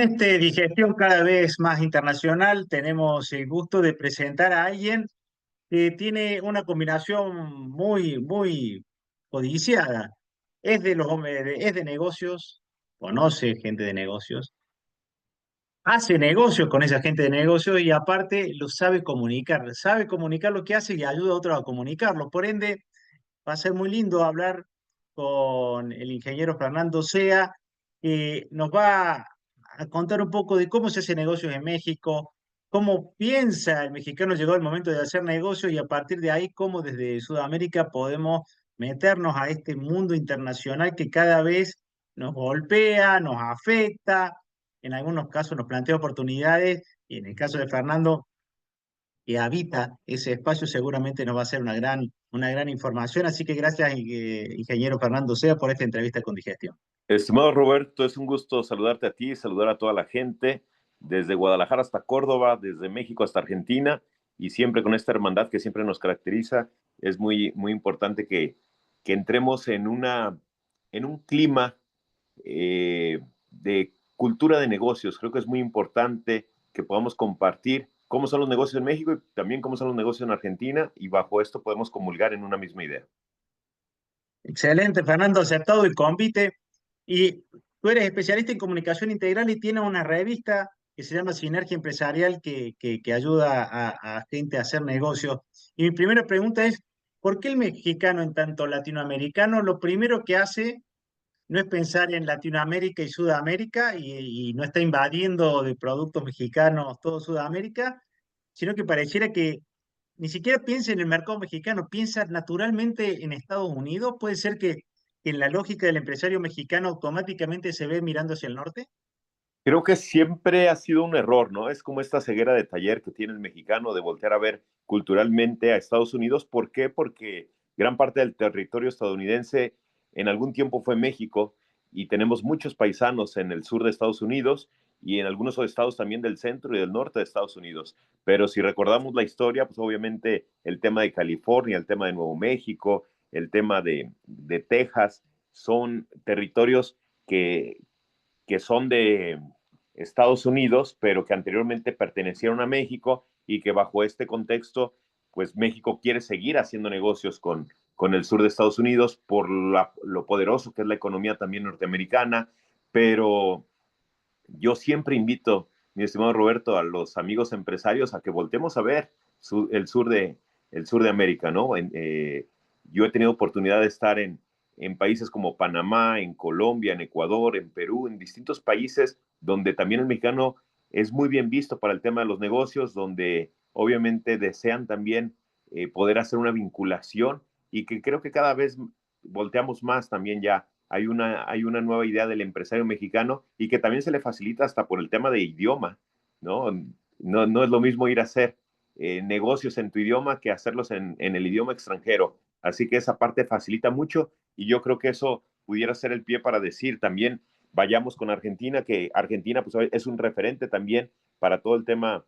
Este Digestión cada vez más internacional, tenemos el gusto de presentar a alguien que tiene una combinación muy codiciada. Es de negocios, conoce gente de negocios, hace negocios con esa gente de negocios y aparte lo sabe comunicar lo que hace y ayuda a otros a comunicarlo. Por ende, va a ser muy lindo hablar con el ingeniero Fernando Sea, que nos va a contar un poco de cómo se hace negocios en México, cómo piensa el mexicano llegó el momento de hacer negocios y a partir de ahí cómo desde Sudamérica podemos meternos a este mundo internacional que cada vez nos golpea, nos afecta, en algunos casos nos plantea oportunidades y en el caso de Fernando que habita ese espacio seguramente nos va a ser una gran información. Así que gracias, ingeniero Fernando Sea, por esta entrevista con Digestión. Estimado Roberto, es un gusto saludarte a ti, saludar a toda la gente, desde Guadalajara hasta Córdoba, desde México hasta Argentina, y siempre con esta hermandad que siempre nos caracteriza. Es muy importante que entremos en un clima de cultura de negocios. Creo que es muy importante que podamos compartir cómo son los negocios en México y también cómo son los negocios en Argentina, y bajo esto podemos comulgar en una misma idea. Excelente, Fernando, aceptado el convite. Y tú eres especialista en comunicación integral y tienes una revista que se llama Sinergia Empresarial que ayuda a gente a hacer negocios. Y mi primera pregunta es, ¿por qué el mexicano en tanto latinoamericano lo primero que hace no es pensar en Latinoamérica y Sudamérica y no está invadiendo de productos mexicanos todo Sudamérica, sino que pareciera que ni siquiera piensa en el mercado mexicano, piensa naturalmente en Estados Unidos? ¿Puede ser que en la lógica del empresario mexicano automáticamente se ve mirando hacia el norte? Creo que siempre ha sido un error, ¿no? Es como esta ceguera de taller que tiene el mexicano de voltear a ver culturalmente a Estados Unidos. ¿Por qué? Porque gran parte del territorio estadounidense en algún tiempo fue México y tenemos muchos paisanos en el sur de Estados Unidos y en algunos estados también del centro y del norte de Estados Unidos. Pero si recordamos la historia, pues obviamente el tema de California, el tema de Nuevo México, el tema de Texas, son territorios que son de Estados Unidos, pero que anteriormente pertenecieron a México y que bajo este contexto, pues México quiere seguir haciendo negocios con el sur de Estados Unidos por lo poderoso que es la economía también norteamericana, pero yo siempre invito, mi estimado Roberto, a los amigos empresarios a que voltemos a ver el sur de América, ¿no? Yo he tenido oportunidad de estar en países como Panamá, en Colombia, en Ecuador, en Perú, en distintos países donde también el mexicano es muy bien visto para el tema de los negocios, donde obviamente desean también poder hacer una vinculación y que creo que cada vez volteamos más también ya hay una nueva idea del empresario mexicano y que también se le facilita hasta por el tema de idioma, ¿no? No es lo mismo ir a hacer negocios en tu idioma que hacerlos en el idioma extranjero. Así que esa parte facilita mucho y yo creo que eso pudiera ser el pie para decir también, vayamos con Argentina, que Argentina pues, es un referente también para todo el tema,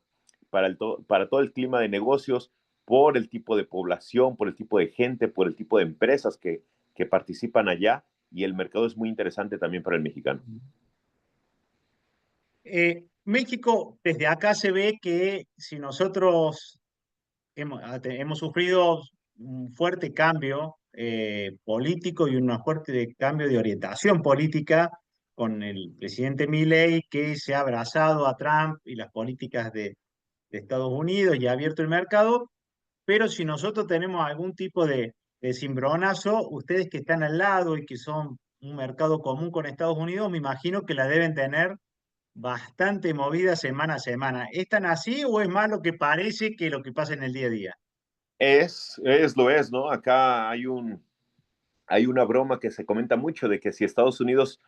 para todo el clima de negocios, por el tipo de población, por el tipo de gente, por el tipo de empresas que participan allá y el mercado es muy interesante también para el mexicano. México, desde acá se ve que si nosotros hemos sufrido un fuerte cambio político y un fuerte cambio de orientación política con el presidente Milei que se ha abrazado a Trump y las políticas de Estados Unidos y ha abierto el mercado, pero si nosotros tenemos algún tipo de cimbronazo, ustedes que están al lado y que son un mercado común con Estados Unidos, me imagino que la deben tener bastante movida semana a semana. ¿Es tan así o es más lo que parece que lo que pasa en el día a día? Lo es, ¿no? Acá hay una broma que se comenta mucho de que si Estados Unidos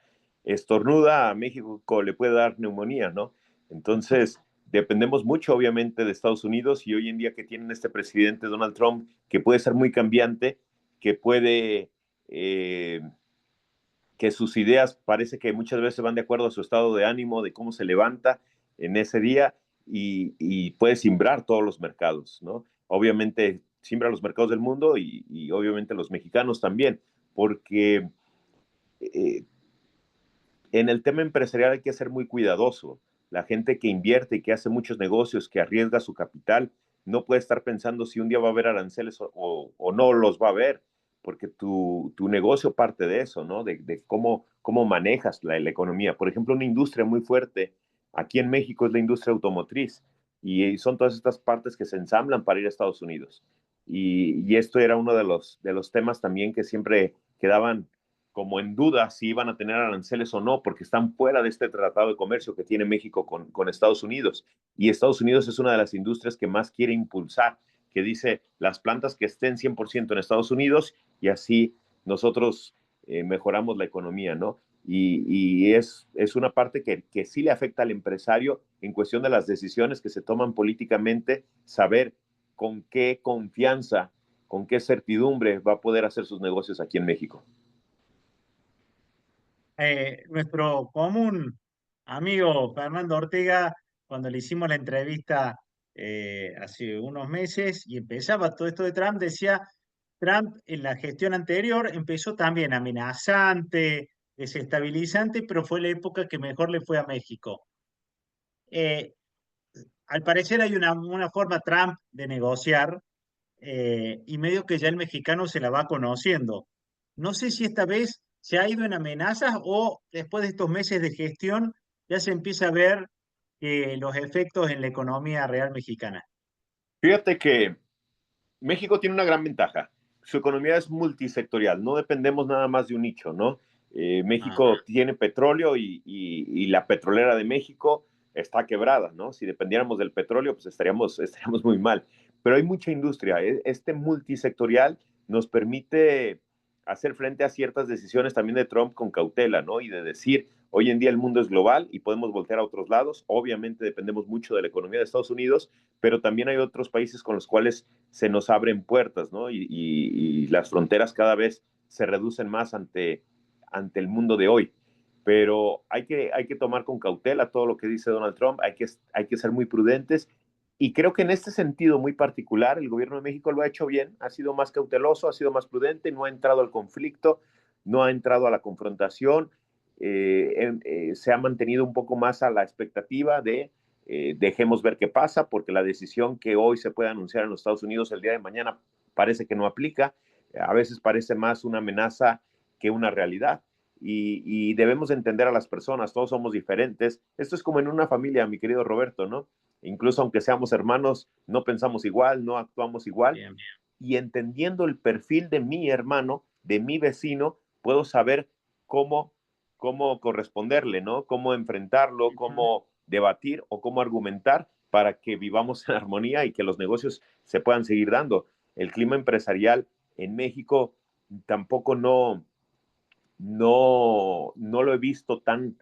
estornuda, a México le puede dar neumonía, ¿no? Entonces, dependemos mucho, obviamente, de Estados Unidos y hoy en día que tienen este presidente Donald Trump, que puede ser muy cambiante, que puede, que sus ideas parece que muchas veces van de acuerdo a su estado de ánimo, de cómo se levanta en ese día y puede simbrar todos los mercados, ¿no? Obviamente simbra los mercados del mundo y obviamente los mexicanos también, porque eh, en el tema empresarial hay que ser muy cuidadoso. La gente que invierte y que hace muchos negocios, que arriesga su capital, no puede estar pensando si un día va a haber aranceles o no los va a haber, porque tu negocio parte de eso, ¿no? De cómo manejas la economía. Por ejemplo, una industria muy fuerte aquí en México es la industria automotriz y son todas estas partes que se ensamblan para ir a Estados Unidos. Y esto era uno de los temas también que siempre quedaban como en duda si iban a tener aranceles o no, porque están fuera de este tratado de comercio que tiene México con Estados Unidos. Y Estados Unidos es una de las industrias que más quiere impulsar, que dice las plantas que estén 100% en Estados Unidos y así nosotros mejoramos la economía, ¿no? Y es una parte que sí le afecta al empresario en cuestión de las decisiones que se toman políticamente, saber con qué confianza, con qué certidumbre va a poder hacer sus negocios aquí en México. Nuestro común amigo Fernando Ortega, cuando le hicimos la entrevista hace unos meses y empezaba todo esto de Trump, decía, Trump en la gestión anterior empezó también amenazante, desestabilizante, pero fue la época que mejor le fue a México. Eh, Al parecer hay una forma Trump de negociar y medio que ya el mexicano se la va conociendo. No sé si esta vez se ha ido en amenazas o después de estos meses de gestión ya se empieza a ver los efectos en la economía real mexicana. Fíjate que México tiene una gran ventaja. Su economía es multisectorial, no dependemos nada más de un nicho, ¿no? Ah, México tiene petróleo y la petrolera de México está quebrada, ¿no? Si dependiéramos del petróleo, pues estaríamos muy mal. Pero hay mucha industria. Este multisectorial nos permite hacer frente a ciertas decisiones también de Trump con cautela, ¿no? Y de decir, hoy en día el mundo es global y podemos voltear a otros lados. Obviamente dependemos mucho de la economía de Estados Unidos, pero también hay otros países con los cuales se nos abren puertas, ¿no? Y las fronteras cada vez se reducen más ante el mundo de hoy. Pero hay que tomar con cautela todo lo que dice Donald Trump, hay que ser muy prudentes y creo que en este sentido muy particular el gobierno de México lo ha hecho bien, ha sido más cauteloso, ha sido más prudente, no ha entrado al conflicto, no ha entrado a la confrontación, se ha mantenido un poco más a la expectativa de dejemos ver qué pasa, porque la decisión que hoy se puede anunciar en los Estados Unidos el día de mañana parece que no aplica, a veces parece más una amenaza que una realidad. Y debemos entender a las personas, todos somos diferentes. Esto es como en una familia, mi querido Roberto, ¿no? Incluso aunque seamos hermanos, no pensamos igual, no actuamos igual. bien. Y entendiendo el perfil de mi hermano, de mi vecino, puedo saber cómo, cómo corresponderle, ¿no? Cómo enfrentarlo, Ujú. cómo debatir o cómo argumentar para que vivamos en armonía y que los negocios se puedan seguir dando. El clima empresarial en México tampoco no lo he visto tan,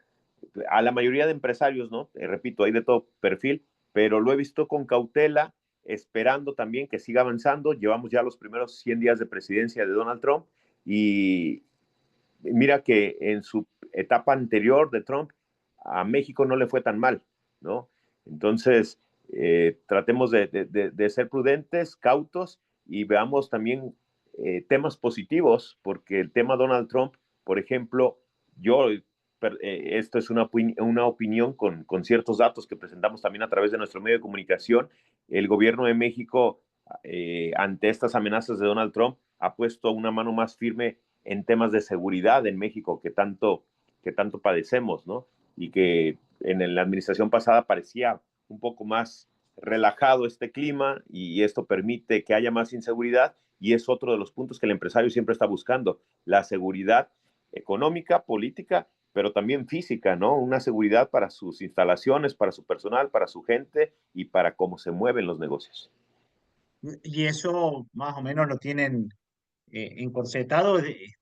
a la mayoría de empresarios, ¿no? Repito, hay de todo perfil, pero lo he visto con cautela, esperando también que siga avanzando. Llevamos ya los primeros 100 días de presidencia de Donald Trump y mira que en su etapa anterior de Trump a México no le fue tan mal, ¿no? Entonces, tratemos de ser prudentes, cautos y veamos también temas positivos, porque el tema Donald Trump, por ejemplo, yo, esto es una opinión con ciertos datos que presentamos también a través de nuestro medio de comunicación, el gobierno de México, ante estas amenazas de Donald Trump, ha puesto una mano más firme en temas de seguridad en México que tanto padecemos, ¿no? Y que en la administración pasada parecía un poco más relajado este clima y esto permite que haya más inseguridad y es otro de los puntos que el empresario siempre está buscando, la seguridad económica, política, pero también física, ¿no? Una seguridad para sus instalaciones, para su personal, para su gente y para cómo se mueven los negocios. Y eso más o menos lo tienen encorsetado,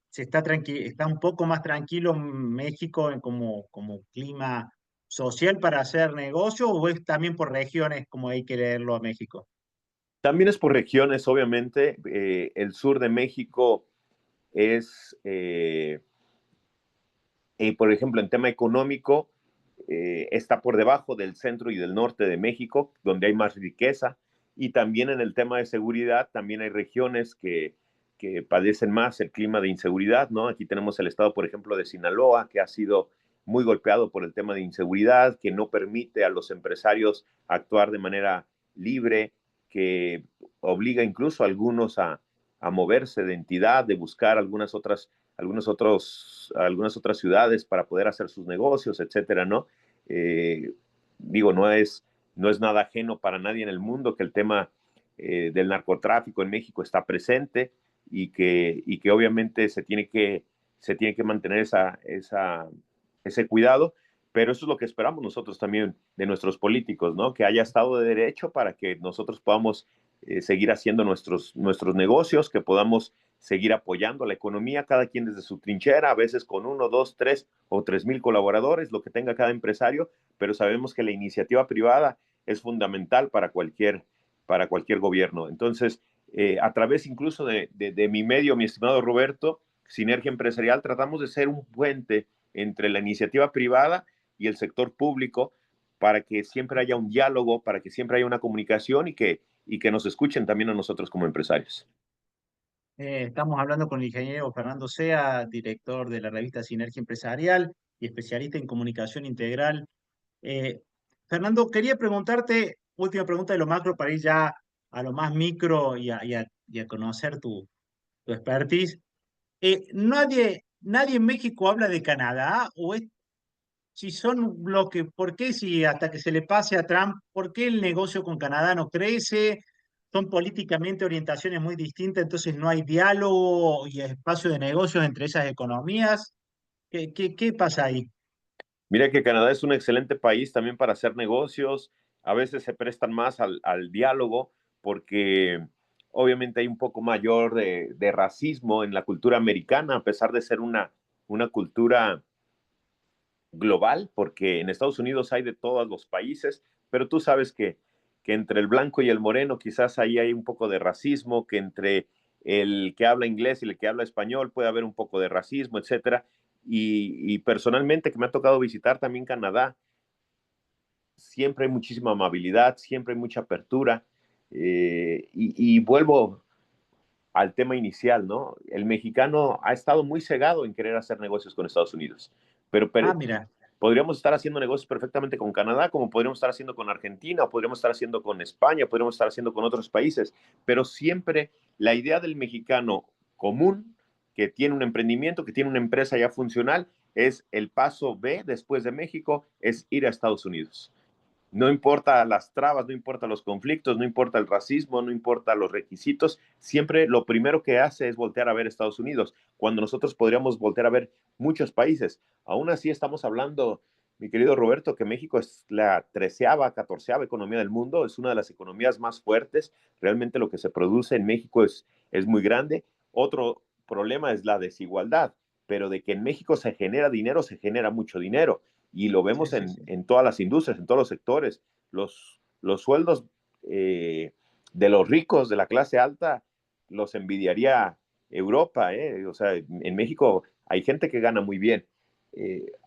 se está está un poco más tranquilo México como clima social para hacer negocio o es también por regiones como hay que leerlo a México. También es por regiones, obviamente. El sur de México es, por ejemplo, en tema económico, está por debajo del centro y del norte de México, donde hay más riqueza. Y también en el tema de seguridad, también hay regiones que padecen más el clima de inseguridad, ¿no? Aquí tenemos el estado, por ejemplo, de Sinaloa, que ha sido muy golpeado por el tema de inseguridad, que no permite a los empresarios actuar de manera libre, que obliga incluso a algunos a moverse de entidad, de buscar algunas otras ciudades para poder hacer sus negocios, etcétera, ¿no? Eh, digo, no es nada ajeno para nadie en el mundo que el tema del narcotráfico en México está presente y que obviamente se tiene que mantener ese cuidado, pero eso es lo que esperamos nosotros también de nuestros políticos, ¿no? Que haya Estado de Derecho para que nosotros podamos seguir haciendo nuestros negocios, que podamos seguir apoyando la economía, cada quien desde su trinchera, a veces con 1, 2, 3 o 3,000 colaboradores, lo que tenga cada empresario, pero sabemos que la iniciativa privada es fundamental para cualquier gobierno. Entonces, a través incluso de mi medio, mi estimado Roberto, Sinergia Empresarial, tratamos de ser un puente entre la iniciativa privada y el sector público para que siempre haya un diálogo, para que siempre haya una comunicación y que nos escuchen también a nosotros como empresarios. Estamos hablando con el ingeniero Fernando Sea, director de la revista Sinergia Empresarial y especialista en comunicación integral. Eh, Fernando, quería preguntarte, última pregunta de lo macro para ir ya a lo más micro y a conocer tu expertise. Nadie en México habla de Canadá, o es, si son un bloque, ¿por qué si hasta que se le pase a Trump, por qué el negocio con Canadá no crece? Son políticamente orientaciones muy distintas, entonces no hay diálogo y espacio de negocios entre esas economías. ¿Qué pasa ahí? Mira que Canadá es un excelente país también para hacer negocios. A veces se prestan más al diálogo porque obviamente hay un poco mayor de racismo en la cultura americana, a pesar de ser una cultura global, porque en Estados Unidos hay de todos los países, pero tú sabes que entre el blanco y el moreno quizás ahí hay un poco de racismo, que entre el que habla inglés y el que habla español puede haber un poco de racismo, etcétera. Y personalmente que me ha tocado visitar también Canadá, siempre hay muchísima amabilidad, siempre hay mucha apertura. Y vuelvo al tema inicial, ¿no? El mexicano ha estado muy cegado en querer hacer negocios con Estados Unidos, pero Ah, mira, podríamos estar haciendo negocios perfectamente con Canadá, como podríamos estar haciendo con Argentina, o podríamos estar haciendo con España, podríamos estar haciendo con otros países, pero siempre la idea del mexicano común, que tiene un emprendimiento, que tiene una empresa ya funcional, es el paso B después de México, es ir a Estados Unidos. No importa las trabas, no importa los conflictos, no importa el racismo, no importa los requisitos, siempre lo primero que hace es voltear a ver Estados Unidos, cuando nosotros podríamos voltear a ver muchos países. Aún así estamos hablando, mi querido Roberto, que México es la 13ª, 14ª economía del mundo, es una de las economías más fuertes, realmente lo que se produce en México es muy grande. Otro problema es la desigualdad, pero de que en México se genera dinero, se genera mucho dinero y lo sí, vemos sí, sí. en todas las industrias, en todos los sectores. Los sueldos de los ricos, de la clase alta, los envidiaría Europa. O sea, en México hay gente que gana muy bien.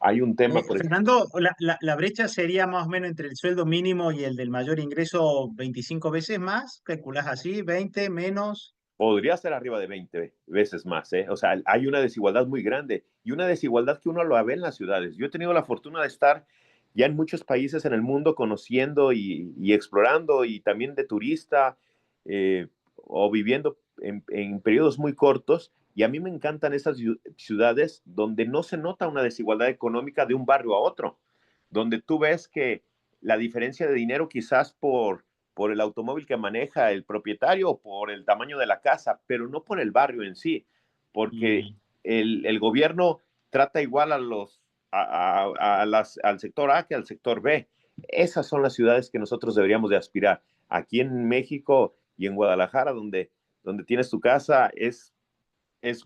Hay un tema, por ejemplo, Fernando, la brecha sería más o menos entre el sueldo mínimo y el del mayor ingreso 25 veces más, ¿calculás así? ¿20 menos? podría ser arriba de 20 veces más. O sea, hay una desigualdad muy grande y una desigualdad que uno lo ve en las ciudades. Yo he tenido la fortuna de estar ya en muchos países en el mundo conociendo y explorando y también de turista eh, o viviendo en periodos muy cortos. Y a mí me encantan esas ciudades donde no se nota una desigualdad económica de un barrio a otro, donde tú ves que la diferencia de dinero quizás por el automóvil que maneja el propietario o por el tamaño de la casa, pero no por el barrio en sí, porque Mm, el gobierno trata igual al sector A que al sector B. Esas son las ciudades que nosotros deberíamos de aspirar. Aquí en México y en Guadalajara, donde tienes tu casa, es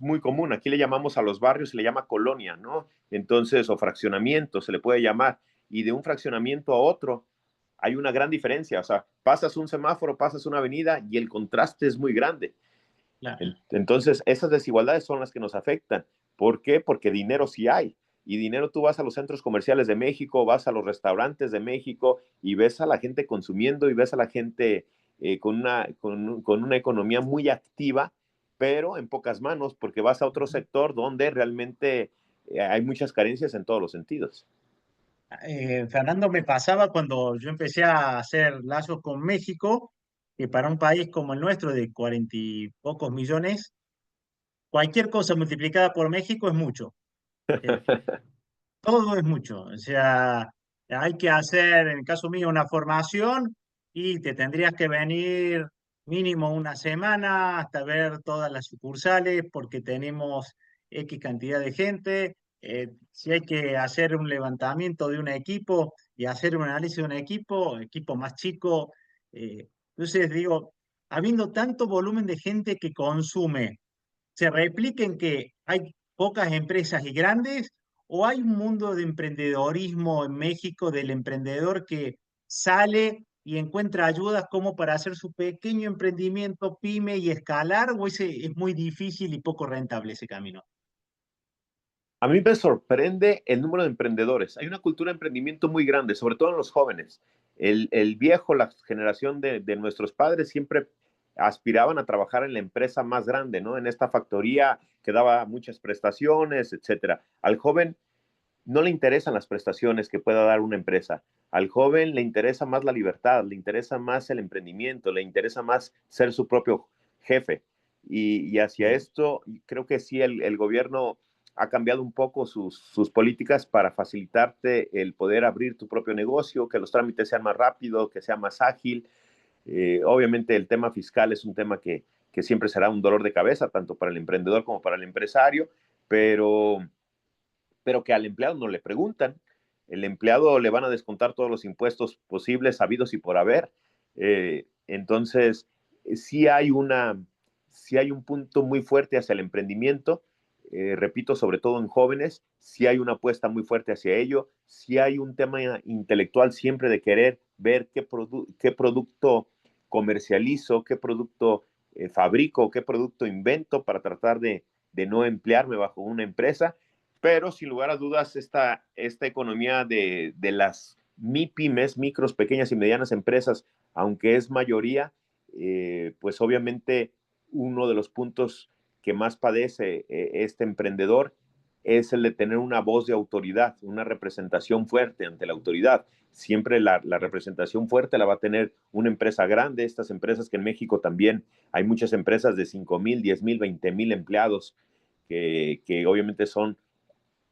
muy común. Aquí le llamamos a los barrios, se le llama colonia, ¿no? Entonces, o fraccionamiento, se le puede llamar. Y de un fraccionamiento a otro hay una gran diferencia. O sea, pasas un semáforo, pasas una avenida y el contraste es muy grande. claro. Entonces, esas desigualdades son las que nos afectan. ¿Por qué? Porque dinero sí hay. Y dinero tú vas a los centros comerciales de México, vas a los restaurantes de México y ves a la gente consumiendo y ves a la gente con una economía muy activa, pero en pocas manos, porque vas a otro sector donde realmente hay muchas carencias en todos los sentidos. Fernando, me pasaba cuando yo empecé a hacer lazos con México, que para un país como el nuestro de 40 y pocos millones, cualquier cosa multiplicada por México es mucho. Eh, Todo es mucho. O sea, hay que hacer, en el caso mío, una formación y te tendrías que venir mínimo una semana hasta ver todas las sucursales porque tenemos X cantidad de gente. Si hay que hacer un levantamiento de un equipo y hacer un análisis de un equipo más chico. Entonces, digo, habiendo tanto volumen de gente que consume, se repliquen que hay pocas empresas y grandes, o hay un mundo de emprendedorismo en México del emprendedor que sale y encuentra ayudas como para hacer su pequeño emprendimiento pyme y escalar, o ese es muy difícil y poco rentable ese camino. A mí me sorprende el número de emprendedores. Hay una cultura de emprendimiento muy grande, sobre todo en los jóvenes. El viejo, la generación de nuestros padres siempre aspiraban a trabajar en la empresa más grande, ¿no? En esta factoría que daba muchas prestaciones, etcétera. Al joven no le interesan las prestaciones que pueda dar una empresa. Al joven le interesa más la libertad, le interesa más el emprendimiento, le interesa más ser su propio jefe. Y hacia Sí. esto, creo que sí, el gobierno ha cambiado un poco sus políticas para facilitarte el poder abrir tu propio negocio, que los trámites sean más rápidos, que sea más ágil. Obviamente el tema fiscal es un tema que siempre será un dolor de cabeza, tanto para el emprendedor como para el empresario, pero que al empleado no le preguntan. El empleado le van a descontar todos los impuestos posibles, habidos y por haber. Entonces, sí hay, sí hay un punto muy fuerte hacia el emprendimiento. Repito, sobre todo en jóvenes, sí hay una apuesta muy fuerte hacia ello, sí hay un tema intelectual siempre de querer ver qué producto comercializo, qué producto fabrico, qué producto invento para tratar de no emplearme bajo una empresa, pero sin lugar a dudas esta economía de las MIPYMES, micros, pequeñas y medianas empresas, aunque es mayoría, pues obviamente uno de los puntos que más padece este emprendedor es el de tener una voz de autoridad, una representación fuerte ante la autoridad. Siempre la representación fuerte la va a tener una empresa grande, estas empresas que en México también hay muchas empresas de 5,000, 10,000, 20,000 empleados que obviamente son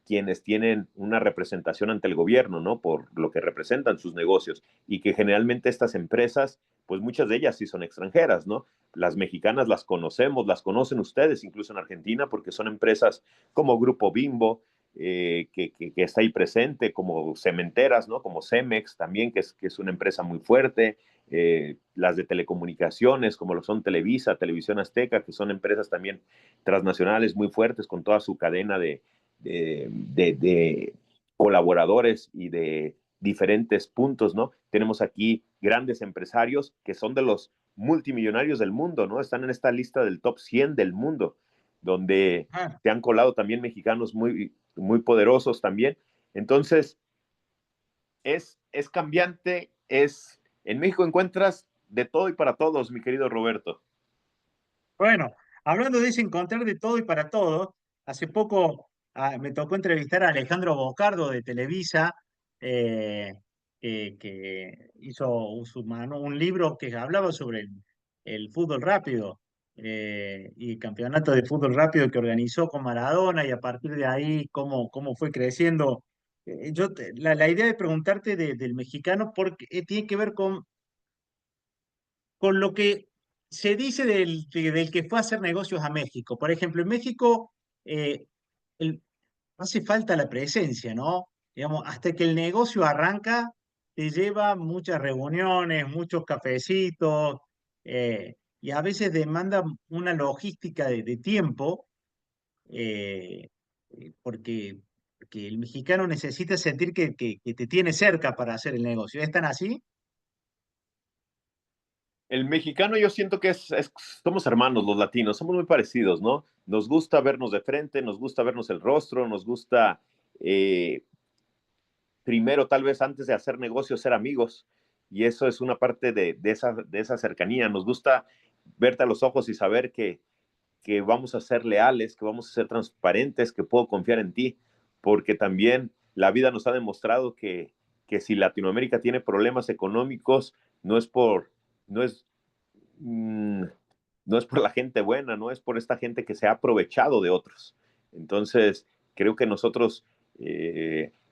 quienes tienen una representación ante el gobierno, ¿no? Por lo que representan sus negocios y que generalmente estas empresas, pues muchas de ellas sí son extranjeras, ¿no? Las mexicanas las conocemos, las conocen ustedes, incluso en Argentina, porque son empresas como Grupo Bimbo, que está ahí presente, como cementeras, ¿no? Como Cemex también, que es una empresa muy fuerte, las de telecomunicaciones, como lo son Televisa, Televisión Azteca, que son empresas también transnacionales muy fuertes con toda su cadena de colaboradores y de diferentes puntos, ¿no? Tenemos aquí grandes empresarios que son de los multimillonarios del mundo, ¿no? Están en esta lista del top 100 del mundo, donde Ah, se han colado también mexicanos muy poderosos también. Entonces, es cambiante, en México encuentras de todo y para todos, mi querido Roberto. bueno, hablando de ese encontrar de todo y para todo, hace poco me tocó entrevistar a Alejandro Bocardo de Televisa, eh, que hizo un libro que hablaba sobre el fútbol rápido y el campeonato de fútbol rápido que organizó con Maradona, y a partir de ahí cómo fue creciendo. La idea de preguntarte del mexicano porque tiene que ver con lo que se dice del que fue a hacer negocios a México. Por ejemplo, en México eh, el- hace falta la presencia, ¿no? Digamos, hasta que el negocio arranca, te lleva muchas reuniones, muchos cafecitos, y a veces demanda una logística de tiempo, eh, porque el mexicano necesita sentir que te tiene cerca para hacer el negocio. ¿Es tan así? El mexicano yo siento que somos hermanos los latinos, somos muy parecidos, ¿no? Nos gusta vernos de frente, nos gusta vernos el rostro, nos gusta eh, primero, tal vez antes de hacer negocios, ser amigos. Y eso es una parte de esa cercanía. Nos gusta verte a los ojos y saber que vamos a ser leales, que vamos a ser transparentes, que puedo confiar en ti. porque también la vida nos ha demostrado que si Latinoamérica tiene problemas económicos, no es por, no es, mmm, no es por la gente buena, no es por esta gente que se ha aprovechado de otros. Entonces, creo que nosotros,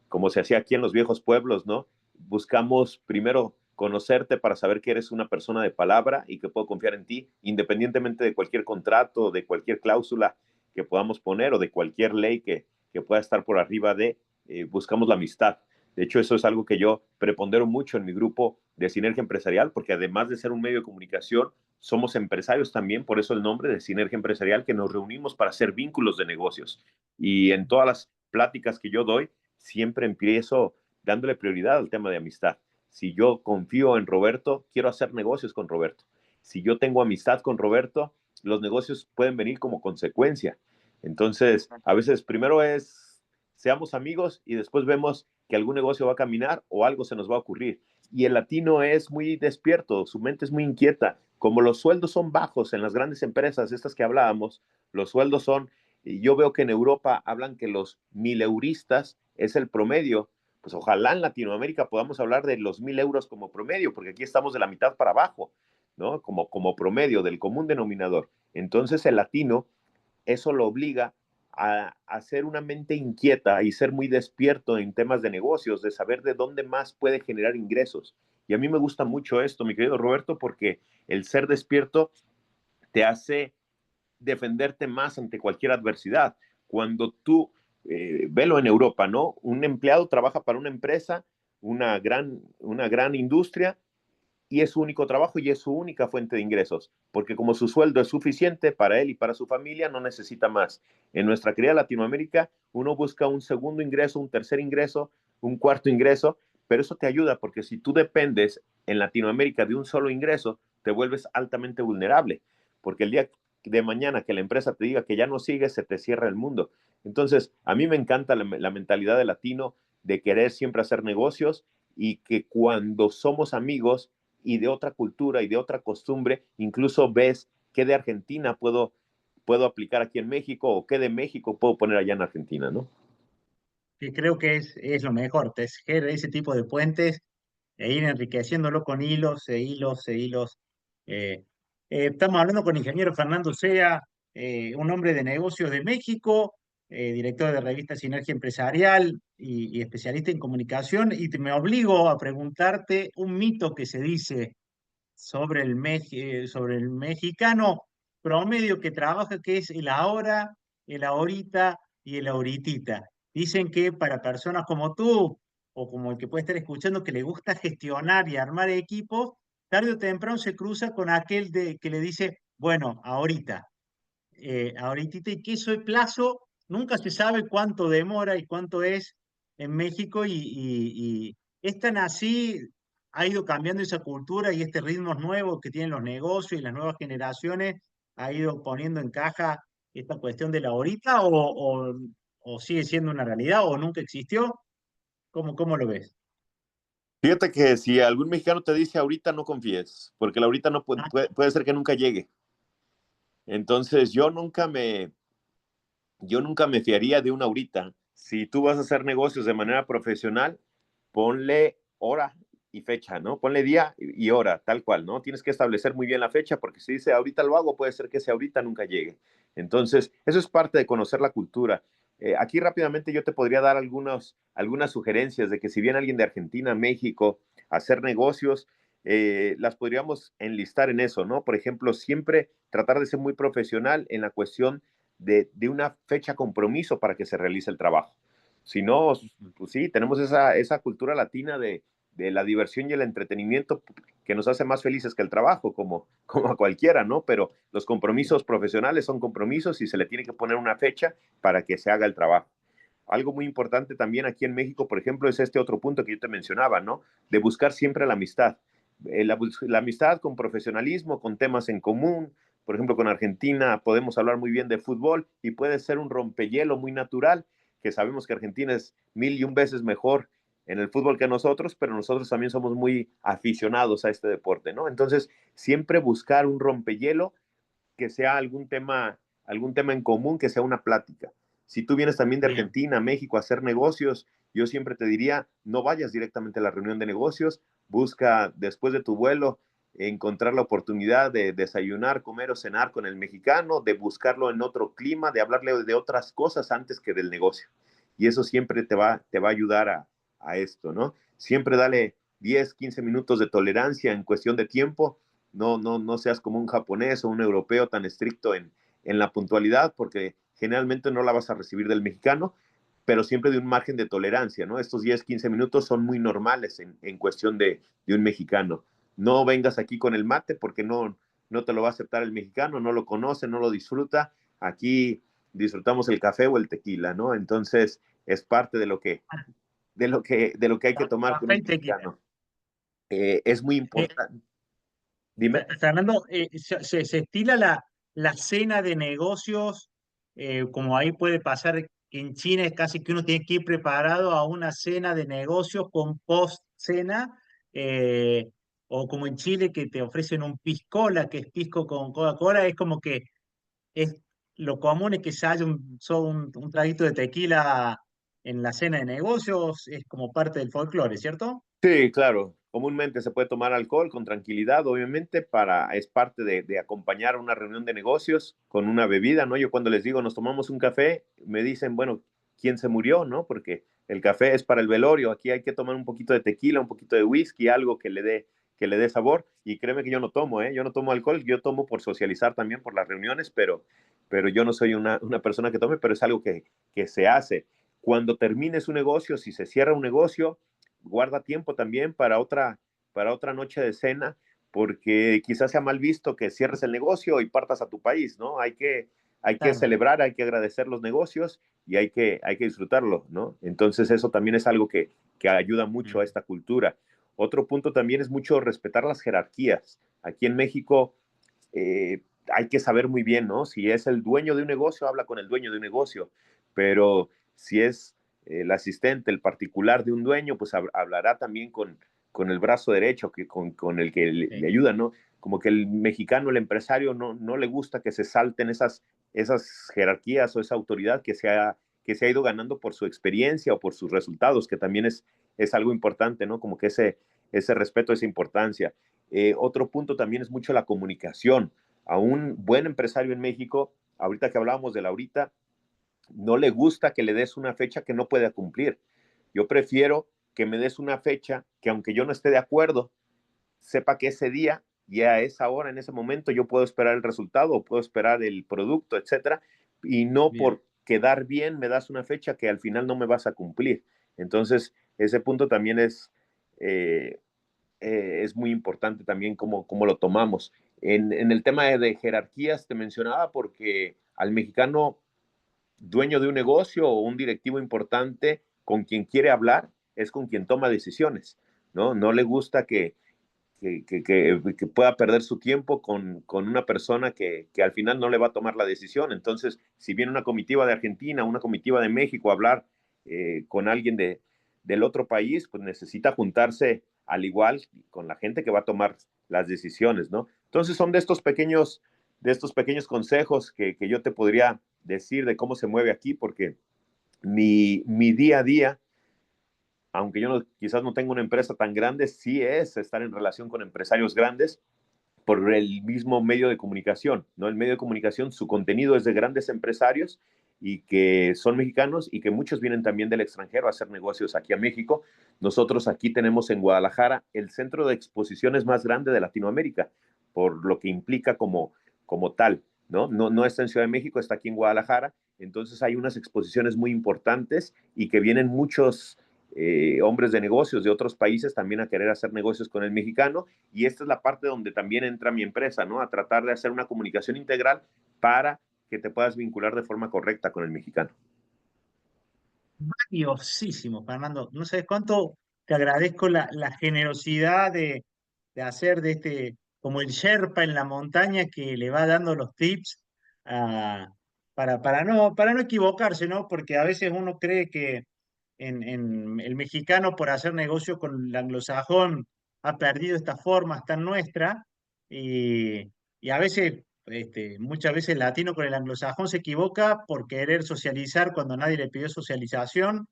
como se hacía aquí en los viejos pueblos, ¿no? Buscamos primero conocerte para saber que eres una persona de palabra y que puedo confiar en ti, independientemente de cualquier contrato, de cualquier cláusula que podamos poner o de cualquier ley que pueda estar por arriba de, buscamos la amistad. De hecho, eso es algo que yo prepondero mucho en mi grupo de Sinergia Empresarial, porque además de ser un medio de comunicación, somos empresarios también, por eso el nombre de Sinergia Empresarial, que nos reunimos para hacer vínculos de negocios. Y en todas las pláticas que yo doy, siempre empiezo dándole prioridad al tema de amistad. Si yo confío en Roberto, quiero hacer negocios con Roberto. Si yo tengo amistad con Roberto, los negocios pueden venir como consecuencia. Entonces, a veces primero es, seamos amigos y después vemos que algún negocio va a caminar o algo se nos va a ocurrir. Y el latino es muy despierto, su mente es muy inquieta. Como los sueldos son bajos en las grandes empresas, estas que hablábamos, los sueldos son, y yo veo que en Europa hablan que los 1000 euristas es el promedio, pues ojalá en Latinoamérica podamos hablar de los 1000 euros como promedio, porque aquí estamos de la mitad para abajo, ¿no? Como promedio del común denominador. Entonces el latino, eso lo obliga a ser una mente inquieta y ser muy despierto en temas de negocios, de saber de dónde más puede generar ingresos. Y a mí me gusta mucho esto, mi querido Roberto, porque el ser despierto te hace defenderte más ante cualquier adversidad. Cuando tú, velo en Europa, ¿no? Un empleado trabaja para una empresa, una gran industria, y es su único trabajo y es su única fuente de ingresos, porque como su sueldo es suficiente para él y para su familia, no necesita más. En nuestra querida Latinoamérica, uno busca un segundo ingreso, un tercer ingreso, un cuarto ingreso, pero eso te ayuda porque si tú dependes en Latinoamérica de un solo ingreso, te vuelves altamente vulnerable, porque el día de mañana que la empresa te diga que ya no sigue, se te cierra el mundo. Entonces, a mí me encanta la mentalidad de latino de querer siempre hacer negocios y que cuando somos amigos y de otra cultura y de otra costumbre, incluso ves qué de Argentina puedo aplicar aquí en México o qué de México puedo poner allá en Argentina, ¿no? Que creo que es lo mejor, tejer ese tipo de puentes e ir enriqueciéndolo con hilos e hilos e hilos. Eh, Estamos hablando con el ingeniero Fernando Sea, un hombre de negocios de México, director de revista Sinergia Empresarial y especialista en comunicación, y me obligo a preguntarte un mito que se dice sobre sobre el mexicano promedio que trabaja, que es el ahora, el ahorita y el ahoritita. Dicen que para personas como tú, o como el que puede estar escuchando, que le gusta gestionar y armar equipos, tarde o temprano se cruza con aquel que le dice, bueno, ahorita, ahorita, y que eso de plazo nunca se sabe cuánto demora y cuánto es en México, y es tan así, ha ido cambiando esa cultura y este ritmo nuevo que tienen los negocios y las nuevas generaciones ha ido poniendo en caja esta cuestión de la ahorita, o sigue siendo una realidad o nunca existió. ¿Cómo lo ves? Fíjate que si algún mexicano te dice ahorita, no confíes, porque la ahorita no Ah, puede ser que nunca llegue. Entonces, yo nunca me fiaría de una ahorita. Si tú vas a hacer negocios de manera profesional, ponle hora y fecha, ¿no? Ponle día y hora, tal cual, ¿no? Tienes que establecer muy bien la fecha porque si dice ahorita lo hago, puede ser que ese ahorita nunca llegue. Entonces, eso es parte de conocer la cultura. Aquí rápidamente yo te podría dar algunas sugerencias de que si viene alguien de Argentina, México, a hacer negocios, las podríamos enlistar en eso, ¿no? Por ejemplo, siempre tratar de ser muy profesional en la cuestión de una fecha compromiso para que se realice el trabajo. Si no, pues sí, tenemos esa cultura latina de la diversión y el entretenimiento que nos hace más felices que el trabajo, como a cualquiera, ¿no? Pero los compromisos profesionales son compromisos y se le tiene que poner una fecha para que se haga el trabajo. Algo muy importante también aquí en México, por ejemplo, es este otro punto que yo te mencionaba, ¿no? De buscar siempre la amistad. La amistad con profesionalismo, con temas en común. Por ejemplo, con Argentina podemos hablar muy bien de fútbol y puede ser un rompehielo muy natural, que sabemos que Argentina es 1001 veces mejor en el fútbol que nosotros, pero nosotros también somos muy aficionados a este deporte, ¿no? Entonces, siempre buscar un rompehielo que sea algún tema en común, que sea una plática. Si tú vienes también de Bien. Argentina, México a hacer negocios, yo siempre te diría, no vayas directamente a la reunión de negocios, busca después de tu vuelo encontrar la oportunidad de desayunar, comer o cenar con el mexicano, de buscarlo en otro clima, de hablarle de otras cosas antes que del negocio. Y eso siempre te va a ayudar a esto, ¿no? Siempre dale 10, 15 minutos de tolerancia en cuestión de tiempo. No seas como un japonés o un europeo tan estricto en la puntualidad, porque generalmente no la vas a recibir del mexicano, pero siempre de un margen de tolerancia, ¿no? Estos 10, 15 minutos son muy normales en cuestión de un mexicano. No vengas aquí con el mate porque no te lo va a aceptar el mexicano, no lo conoce, no lo disfruta. Aquí disfrutamos el café o el tequila, ¿no? Entonces es parte de lo que hay que tomar con Café un y tequila. mexicano. Es muy Eh, importante. Dime. Fernando, se estila la cena de negocios, como ahí puede pasar que en China es casi que uno tiene que ir preparado a una cena de negocios con post-cena, eh, o como en Chile que te ofrecen un piscola, que es pisco con Coca-Cola, es como que es lo común es que se haya un traguito de tequila en la cena de negocios, es como parte del folclore, ¿cierto? Sí, claro. Comúnmente se puede tomar alcohol con tranquilidad, obviamente, es parte de acompañar una reunión de negocios con una bebida, ¿no? Yo cuando les digo nos tomamos un café, me dicen, bueno, ¿quién se murió, no? Porque el café es para el velorio, aquí hay que tomar un poquito de tequila, un poquito de whisky, algo que le dé sabor. Y créeme que yo no tomo, ¿eh? Yo no tomo alcohol, yo tomo por socializar también por las reuniones, pero yo no soy una persona que tome, pero es algo que se hace. Cuando termine su negocio, si se cierra un negocio, guarda tiempo también para otra noche de cena, porque quizás sea mal visto que cierres el negocio y partas a tu país, ¿no? Hay que Claro. celebrar, hay que agradecer los negocios y hay que disfrutarlo, ¿no? Entonces eso también es algo que ayuda mucho a Mm. esta cultura. Otro punto también es mucho respetar las jerarquías. Aquí en México hay que saber muy bien, ¿no? Si es el dueño de un negocio, habla con el dueño de un negocio, pero si es el asistente, el particular de un dueño, pues hablará también con el brazo derecho, con el que le Sí. ayuda, ¿no? Como que el mexicano, el empresario, no le gusta que se salten esas jerarquías o esa autoridad que se ha ido ganando por su experiencia o por sus resultados, que también es algo importante, ¿no? Como que ese respeto, esa importancia. Otro punto también es mucho la comunicación. A un buen empresario en México, ahorita que hablábamos de Laurita, no le gusta que le des una fecha que no pueda cumplir. Yo prefiero que me des una fecha que aunque yo no esté de acuerdo, sepa que ese día y a esa hora, en ese momento, yo puedo esperar el resultado o puedo esperar el producto, etcétera, y no Bien. por quedar bien me das una fecha que al final no me vas a cumplir. Entonces, ese punto también eh, es muy importante también cómo lo tomamos. En el tema de jerarquías te mencionaba porque al mexicano dueño de un negocio o un directivo importante con quien quiere hablar es con quien toma decisiones, ¿no? No le gusta que pueda perder su tiempo con una persona que al final no le va a tomar la decisión. Entonces, si viene una comitiva de Argentina, una comitiva de México a hablar con alguien del otro país, pues necesita juntarse al igual con la gente que va a tomar las decisiones, ¿no? Entonces, son de estos pequeños consejos que yo te podría decir de cómo se mueve aquí, porque mi día a día, aunque yo quizás no tengo una empresa tan grande, sí es estar en relación con empresarios grandes por el mismo medio de comunicación, ¿no? El medio de comunicación, su contenido es de grandes empresarios y que son mexicanos y que muchos vienen también del extranjero a hacer negocios aquí a México. Nosotros aquí tenemos en Guadalajara el centro de exposiciones más grande de Latinoamérica, por lo que implica como tal, ¿no? No está en Ciudad de México, está aquí en Guadalajara. Entonces hay unas exposiciones muy importantes y que vienen muchos hombres de negocios de otros países también a querer hacer negocios con el mexicano, y esta es la parte donde también entra mi empresa, ¿no? A tratar de hacer una comunicación integral para que te puedas vincular de forma correcta con el mexicano. Valiosísimo, Fernando. No sabes cuánto te agradezco la generosidad de hacer de como el Sherpa en la montaña que le va dando los tips ah, para no equivocarse, ¿no? Porque a veces uno cree que en el mexicano, por hacer negocio con el anglosajón, ha perdido esta forma tan nuestra y a veces muchas veces el latino con el anglosajón se equivoca por querer socializar cuando nadie le pidió socialización,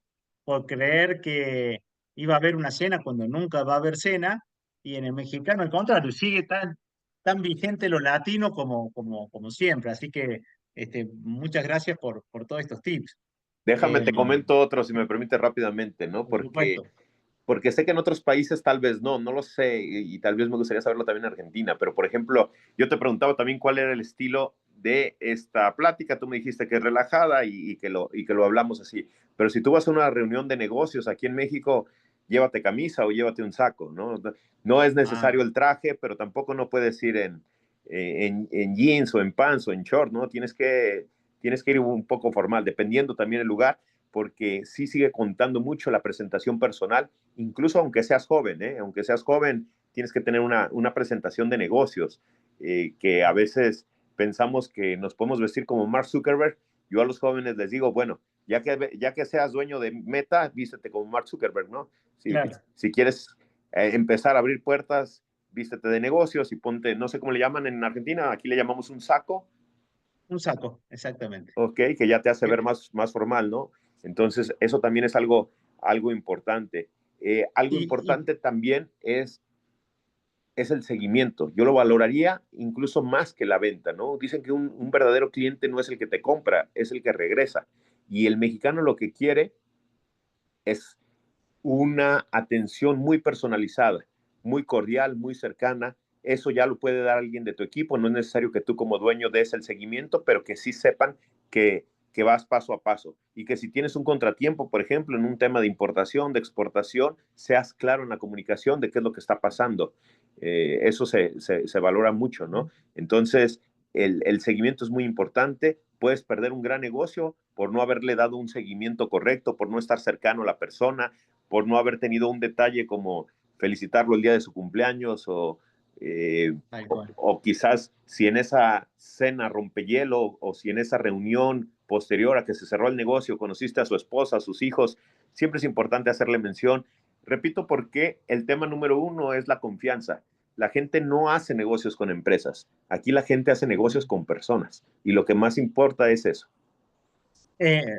por creer que iba a haber una cena cuando nunca va a haber cena, y en el mexicano al contrario, sigue tan vigente lo latino como siempre. Así que muchas gracias por todos estos tips. Déjame, Eh, te comento otro, si me permite rápidamente, ¿no? por supuesto. Porque sé que en otros países tal vez no, no lo sé, y tal vez me gustaría saberlo también en Argentina, pero por ejemplo, yo te preguntaba también cuál era el estilo de esta plática, tú me dijiste que es relajada y que lo hablamos así, pero si tú vas a una reunión de negocios aquí en México, llévate camisa o llévate un saco, ¿no? No es Ah, necesario el traje, pero tampoco no puedes ir en jeans o en pants o en short, ¿no? Tienes que ir un poco formal, dependiendo también el lugar, porque sí sigue contando mucho la presentación personal, incluso aunque seas joven, ¿eh? Aunque seas joven, tienes que tener una presentación de negocios, que a veces pensamos que nos podemos vestir como Mark Zuckerberg. Yo a los jóvenes les digo, bueno, ya que seas dueño de Meta, vístete como Mark Zuckerberg, ¿no? claro, Si quieres empezar a abrir puertas, vístete de negocios y ponte, no sé cómo le llaman en Argentina, aquí le llamamos un saco, un saco, exactamente. ok, que ya te hace ver más formal, ¿no? Entonces, eso también es algo importante. Algo Y importante también es el seguimiento. Yo lo valoraría incluso más que la venta, ¿no? Dicen que un verdadero cliente no es el que te compra, es el que regresa. Y el mexicano lo que quiere es una atención muy personalizada, muy cordial, muy cercana. Eso ya lo puede dar alguien de tu equipo. No es necesario que tú como dueño des el seguimiento, pero que sí sepan que vas paso a paso y que si tienes un contratiempo, por ejemplo, en un tema de importación, de exportación, seas claro en la comunicación de qué es lo que está pasando. Eso se valora mucho, ¿no? Entonces, el seguimiento es muy importante. Puedes perder un gran negocio por no haberle dado un seguimiento correcto, por no estar cercano a la persona, por no haber tenido un detalle como felicitarlo el día de su cumpleaños tal cual. o quizás si en esa cena rompehielo o si en esa reunión posterior a que se cerró el negocio conociste a su esposa, a sus hijos, siempre es importante hacerle mención. Repito, porque el tema número uno es la confianza. La gente no hace negocios con empresas. Aquí la gente hace negocios con personas y lo que más importa es eso.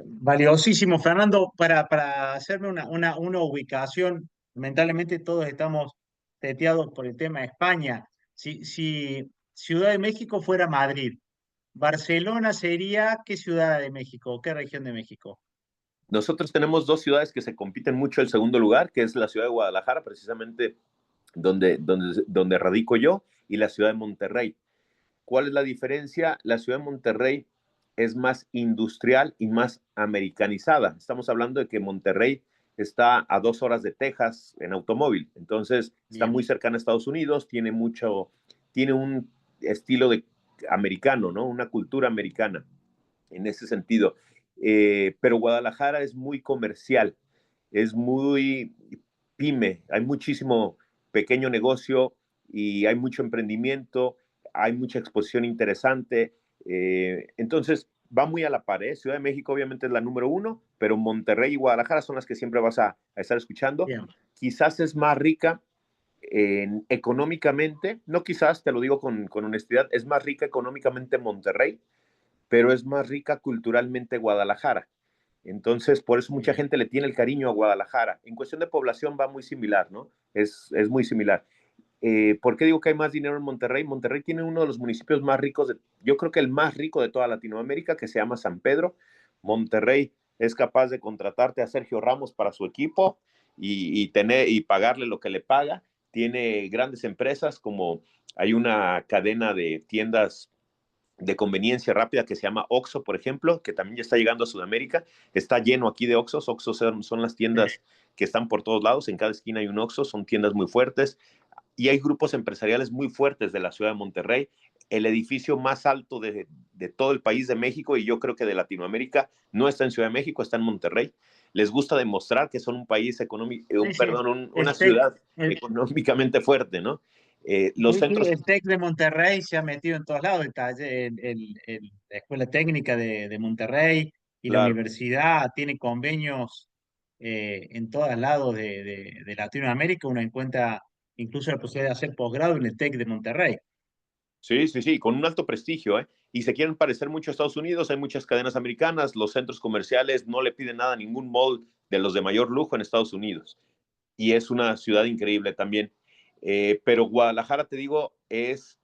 Valiosísimo, Fernando, para hacerme una ubicación. Lamentablemente todos estamos seteados por el tema de España. Si Ciudad de México fuera Madrid, Barcelona sería ¿qué ciudad de México? ¿Qué región de México? Nosotros tenemos dos ciudades que se compiten mucho el segundo lugar, que es la ciudad de Guadalajara, precisamente donde radico yo, y la ciudad de Monterrey. ¿Cuál es la diferencia? La ciudad de Monterrey es más industrial y más americanizada. Estamos hablando de que Monterrey está a 2 horas de Texas en automóvil, entonces está muy Bien, cercana a Estados Unidos, tiene un estilo de americano, ¿no? Una cultura americana en ese sentido. Pero Guadalajara es muy comercial, es muy pyme, hay muchísimo pequeño negocio y hay mucho emprendimiento, hay mucha exposición interesante. Entonces, va muy a la pared. Ciudad de México obviamente es la número uno, pero Monterrey y Guadalajara son las que siempre vas a estar escuchando. bien. Quizás es más rica económicamente, no quizás, te lo digo con honestidad, es más rica económicamente Monterrey, pero es más rica culturalmente Guadalajara. Entonces, por eso mucha Bien. gente le tiene el cariño a Guadalajara. En cuestión de población va muy similar, ¿no? Es muy similar. ¿Por qué digo que hay más dinero en Monterrey? Monterrey tiene uno de los municipios más ricos, yo creo que el más rico de toda Latinoamérica, que se llama San Pedro. Monterrey es capaz de contratarte a Sergio Ramos para su equipo y pagarle lo que le paga. Tiene grandes empresas como hay una cadena de tiendas de conveniencia rápida que se llama Oxxo, por ejemplo, que también ya está llegando a Sudamérica. Está lleno aquí de Oxxos. Oxxos son las tiendas que están por todos lados. En cada esquina hay un Oxxo. Son tiendas muy fuertes. Y hay grupos empresariales muy fuertes de la ciudad de Monterrey. El edificio más alto de todo el país de México y yo creo que de Latinoamérica no está en Ciudad de México, está en Monterrey. Les gusta demostrar que son un país económico, Sí, sí. una El TEC, ciudad el, económicamente fuerte, ¿no? Los sí, sí, centros, el TEC de Monterrey se ha metido en todos lados. La Escuela Técnica de Monterrey y la claro, universidad tiene convenios en todos lados de Latinoamérica. Uno encuentra incluso la posibilidad de hacer posgrado en el TEC de Monterrey. Sí, sí, sí, con un alto prestigio, ¿eh? Y se quieren parecer mucho a Estados Unidos, hay muchas cadenas americanas, los centros comerciales no le piden nada a ningún mall de los de mayor lujo en Estados Unidos. Y es una ciudad increíble también. Pero Guadalajara, te digo, es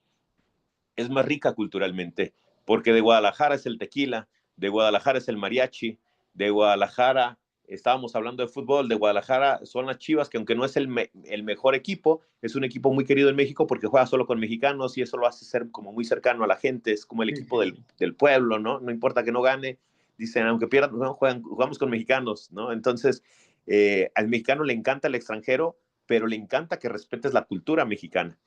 más rica culturalmente, porque de Guadalajara es el tequila, de Guadalajara es el mariachi, de Guadalajara, estábamos hablando de fútbol, de Guadalajara son las Chivas, que aunque no es el mejor equipo, es un equipo muy querido en México porque juega solo con mexicanos y eso lo hace ser como muy cercano a la gente, es como el Sí, equipo sí, del, sí. del pueblo, ¿no? No importa que no gane, dicen, aunque pierdan, no, jugamos con mexicanos, ¿no? Entonces, al mexicano le encanta el extranjero, pero le encanta que respetes la cultura mexicana.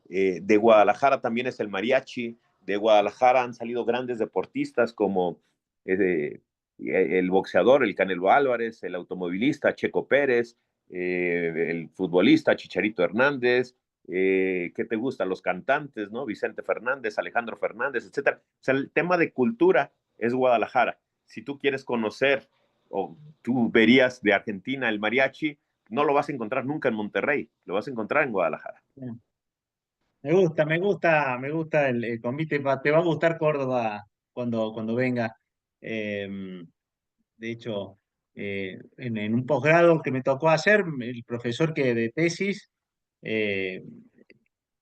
De Guadalajara también es el mariachi, de Guadalajara han salido grandes deportistas como el boxeador, el Canelo Álvarez, el automovilista Checo Pérez, el futbolista Chicharito Hernández, ¿qué te gusta? Los cantantes, ¿no? Vicente Fernández, Alejandro Fernández, etcétera. O sea, el tema de cultura es Guadalajara. Si tú quieres conocer o tú verías de Argentina el mariachi, no lo vas a encontrar nunca en Monterrey, lo vas a encontrar en Guadalajara. Sí. Me gusta el convite. Te va a gustar Córdoba cuando venga. Em, de hecho, en un posgrado que me tocó hacer, el profesor que de tesis eh,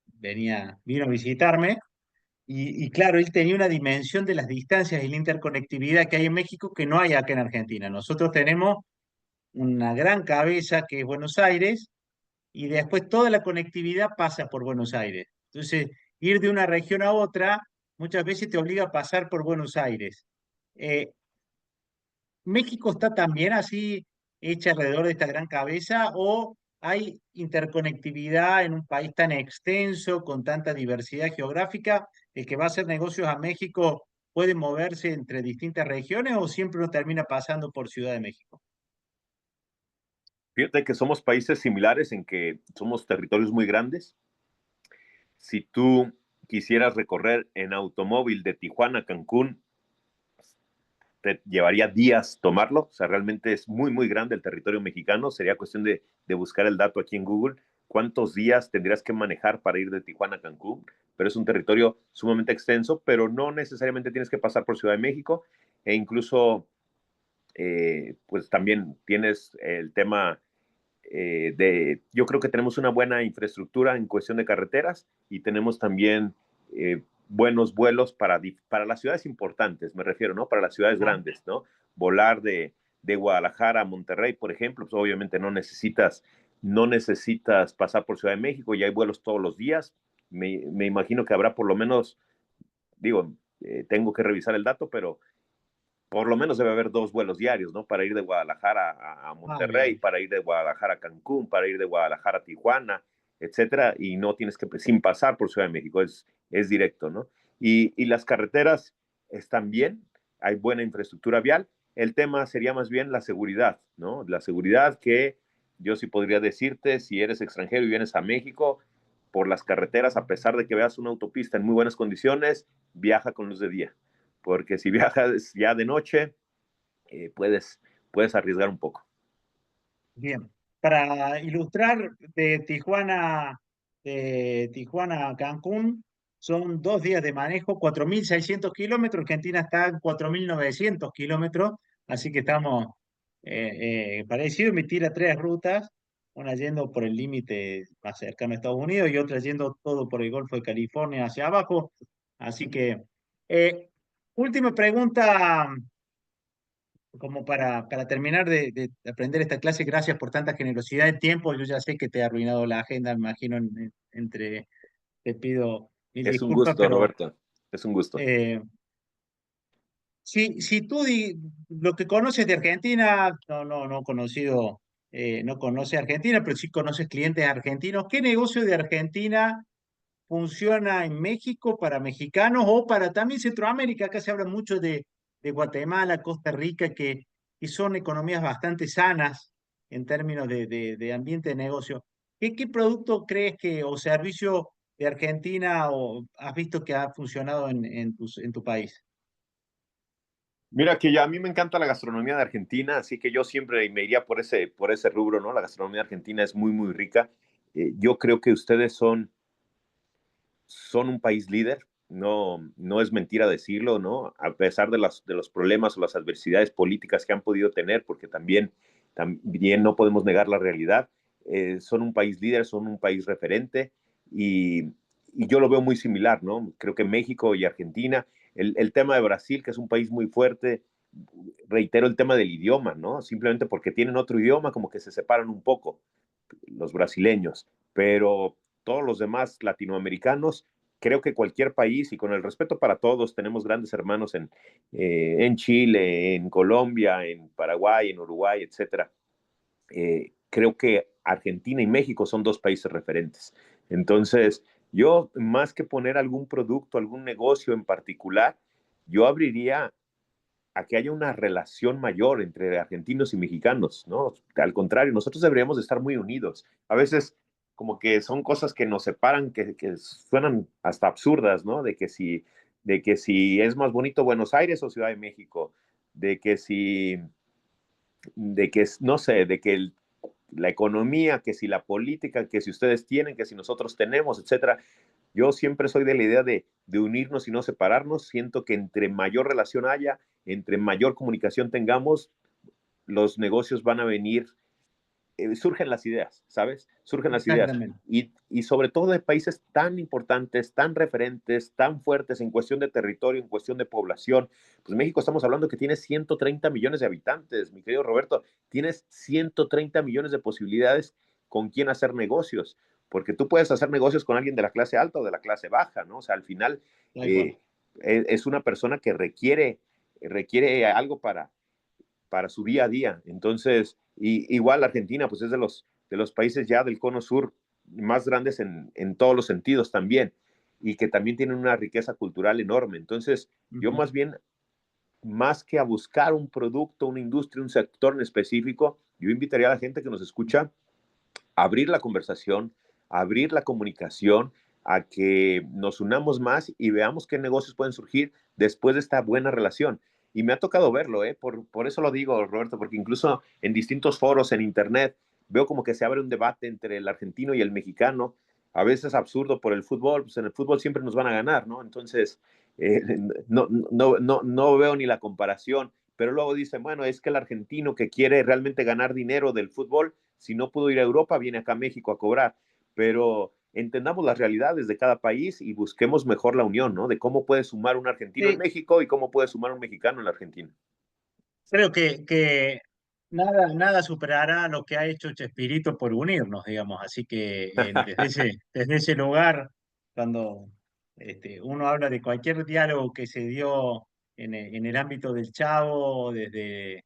vino a visitarme y claro, él tenía una dimensión de las distancias y la interconectividad que hay en México que no hay acá en Argentina. Nosotros tenemos una gran cabeza que es Buenos Aires y después toda la conectividad pasa por Buenos Aires. Entonces, ir de una región a otra muchas veces te obliga a pasar por Buenos Aires. Eh, ¿México está también así hecha alrededor de esta gran cabeza o hay interconectividad en un país tan extenso, con tanta diversidad geográfica? ¿El que va a hacer negocios a México puede moverse entre distintas regiones o siempre uno termina pasando por Ciudad de México? Fíjate que somos países similares en que somos territorios muy grandes. Si tú quisieras recorrer en automóvil de Tijuana a Cancún, te llevaría días tomarlo. O sea, realmente es muy, muy grande el territorio mexicano. Sería cuestión de buscar el dato aquí en Google. ¿Cuántos días tendrías que manejar para ir de Tijuana a Cancún? Pero es un territorio sumamente extenso, pero no necesariamente tienes que pasar por Ciudad de México. E incluso, pues también tienes el tema yo creo que tenemos una buena infraestructura en cuestión de carreteras y tenemos también buenos vuelos para las ciudades importantes, me refiero, ¿no? Para las ciudades Ah, grandes, ¿no? Volar de Guadalajara a Monterrey, por ejemplo, pues obviamente no necesitas pasar por Ciudad de México, ya hay vuelos todos los días. Me imagino que habrá por lo menos, digo, tengo que revisar el dato, pero por lo menos debe haber 2 vuelos diarios, ¿no? Para ir de Guadalajara a Monterrey, bien. para ir de Guadalajara a Cancún, para ir de Guadalajara a Tijuana, etcétera, y no tienes que, sin pasar por Ciudad de México, es directo, ¿no? Y las carreteras están bien, hay buena infraestructura vial, el tema sería más bien la seguridad, ¿no? La seguridad que yo sí podría decirte, si eres extranjero y vienes a México, por las carreteras, a pesar de que veas una autopista en muy buenas condiciones, viaja con luz de día porque si viajas ya de noche, puedes arriesgar un poco. Bien, para ilustrar, de Tijuana a Cancún son 2 días de manejo, 4.600 kilómetros. Argentina está en 4.900 kilómetros, así que estamos parecidos. Me tira tres rutas, una yendo por el límite más cercano a Estados Unidos y otra yendo todo por el Golfo de California hacia abajo. Así que, eh, última pregunta como para terminar de aprender esta clase. Gracias por tanta generosidad de tiempo. Yo ya sé que te he arruinado la agenda, me imagino, entre te pido mil Es un disculpas, gusto, pero Roberto. Es un gusto. eh, si tú lo que conoces de Argentina, no conocido, no conoces Argentina, pero sí conoces clientes argentinos, ¿qué negocio de Argentina funciona en México para mexicanos o para también Centroamérica? Acá se habla mucho de Guatemala, Costa Rica, que son economías bastante sanas en términos de ambiente de negocio. ¿Qué producto crees que o servicio de Argentina o has visto que ha funcionado en tu país? Mira que ya a mí me encanta la gastronomía de Argentina, así que yo siempre me iría por ese rubro, ¿no? La gastronomía argentina es muy, muy rica. Yo creo que ustedes son son un país líder, no es mentira decirlo, ¿no? A pesar de los problemas o las adversidades políticas que han podido tener, porque también no podemos negar la realidad, son un país líder, son un país referente y yo lo veo muy similar, ¿no? Creo que México y Argentina, el tema de Brasil, que es un país muy fuerte, reitero el tema del idioma, ¿no? Simplemente porque tienen otro idioma, como que se separan un poco los brasileños, pero todos los demás latinoamericanos, creo que cualquier país, y con el respeto para todos, tenemos grandes hermanos en Chile, en Colombia, en Paraguay, en Uruguay, etcétera. Creo que Argentina y México son dos países referentes. Entonces, yo más que poner algún producto, algún negocio en particular, yo abriría a que haya una relación mayor entre argentinos y mexicanos, ¿no? Al contrario, nosotros deberíamos de estar muy unidos. A veces como que son cosas que nos separan, que suenan hasta absurdas, ¿no? De que si es más bonito Buenos Aires o Ciudad de México, de que si, de que, no sé, de que la economía, que si la política, que si ustedes tienen, que si nosotros tenemos, etcétera. Yo siempre soy de la idea de unirnos y no separarnos. Siento que entre mayor relación haya, entre mayor comunicación tengamos, los negocios van a venir, surgen las ideas, ¿sabes? Surgen las ideas. Exactamente. Y sobre todo de países tan importantes, tan referentes, tan fuertes en cuestión de territorio, en cuestión de población. Pues México estamos hablando que tiene 130 millones de habitantes, mi querido Roberto. Tienes 130 millones de posibilidades con quién hacer negocios, porque tú puedes hacer negocios con alguien de la clase alta o de la clase baja, ¿no? O sea, al final Tal cual. eh, es una persona que requiere algo para su día a día. Entonces, igual Argentina, pues es de los países ya del cono sur más grandes en todos los sentidos también, y que también tienen una riqueza cultural enorme. Entonces, yo Ujú. más bien, más que a buscar un producto, una industria, un sector en específico, yo invitaría a la gente que nos escucha a abrir la conversación, a abrir la comunicación, a que nos unamos más y veamos qué negocios pueden surgir después de esta buena relación. Y me ha tocado verlo, ¿eh? Por eso lo digo, Roberto, porque incluso en distintos foros en Internet veo como que se abre un debate entre el argentino y el mexicano, a veces absurdo por el fútbol, pues en el fútbol siempre nos van a ganar, ¿no? Entonces, eh, no veo ni la comparación, pero luego dicen, bueno, es que el argentino que quiere realmente ganar dinero del fútbol, si no pudo ir a Europa, viene acá a México a cobrar. Pero entendamos las realidades de cada país y busquemos mejor la unión, ¿no? De cómo puede sumar un argentino en Sí, México y cómo puede sumar un mexicano en la Argentina. creo que nada superará lo que ha hecho Chespirito por unirnos, digamos. Así que desde ese lugar, cuando uno habla de cualquier diálogo que se dio en el ámbito del Chavo, desde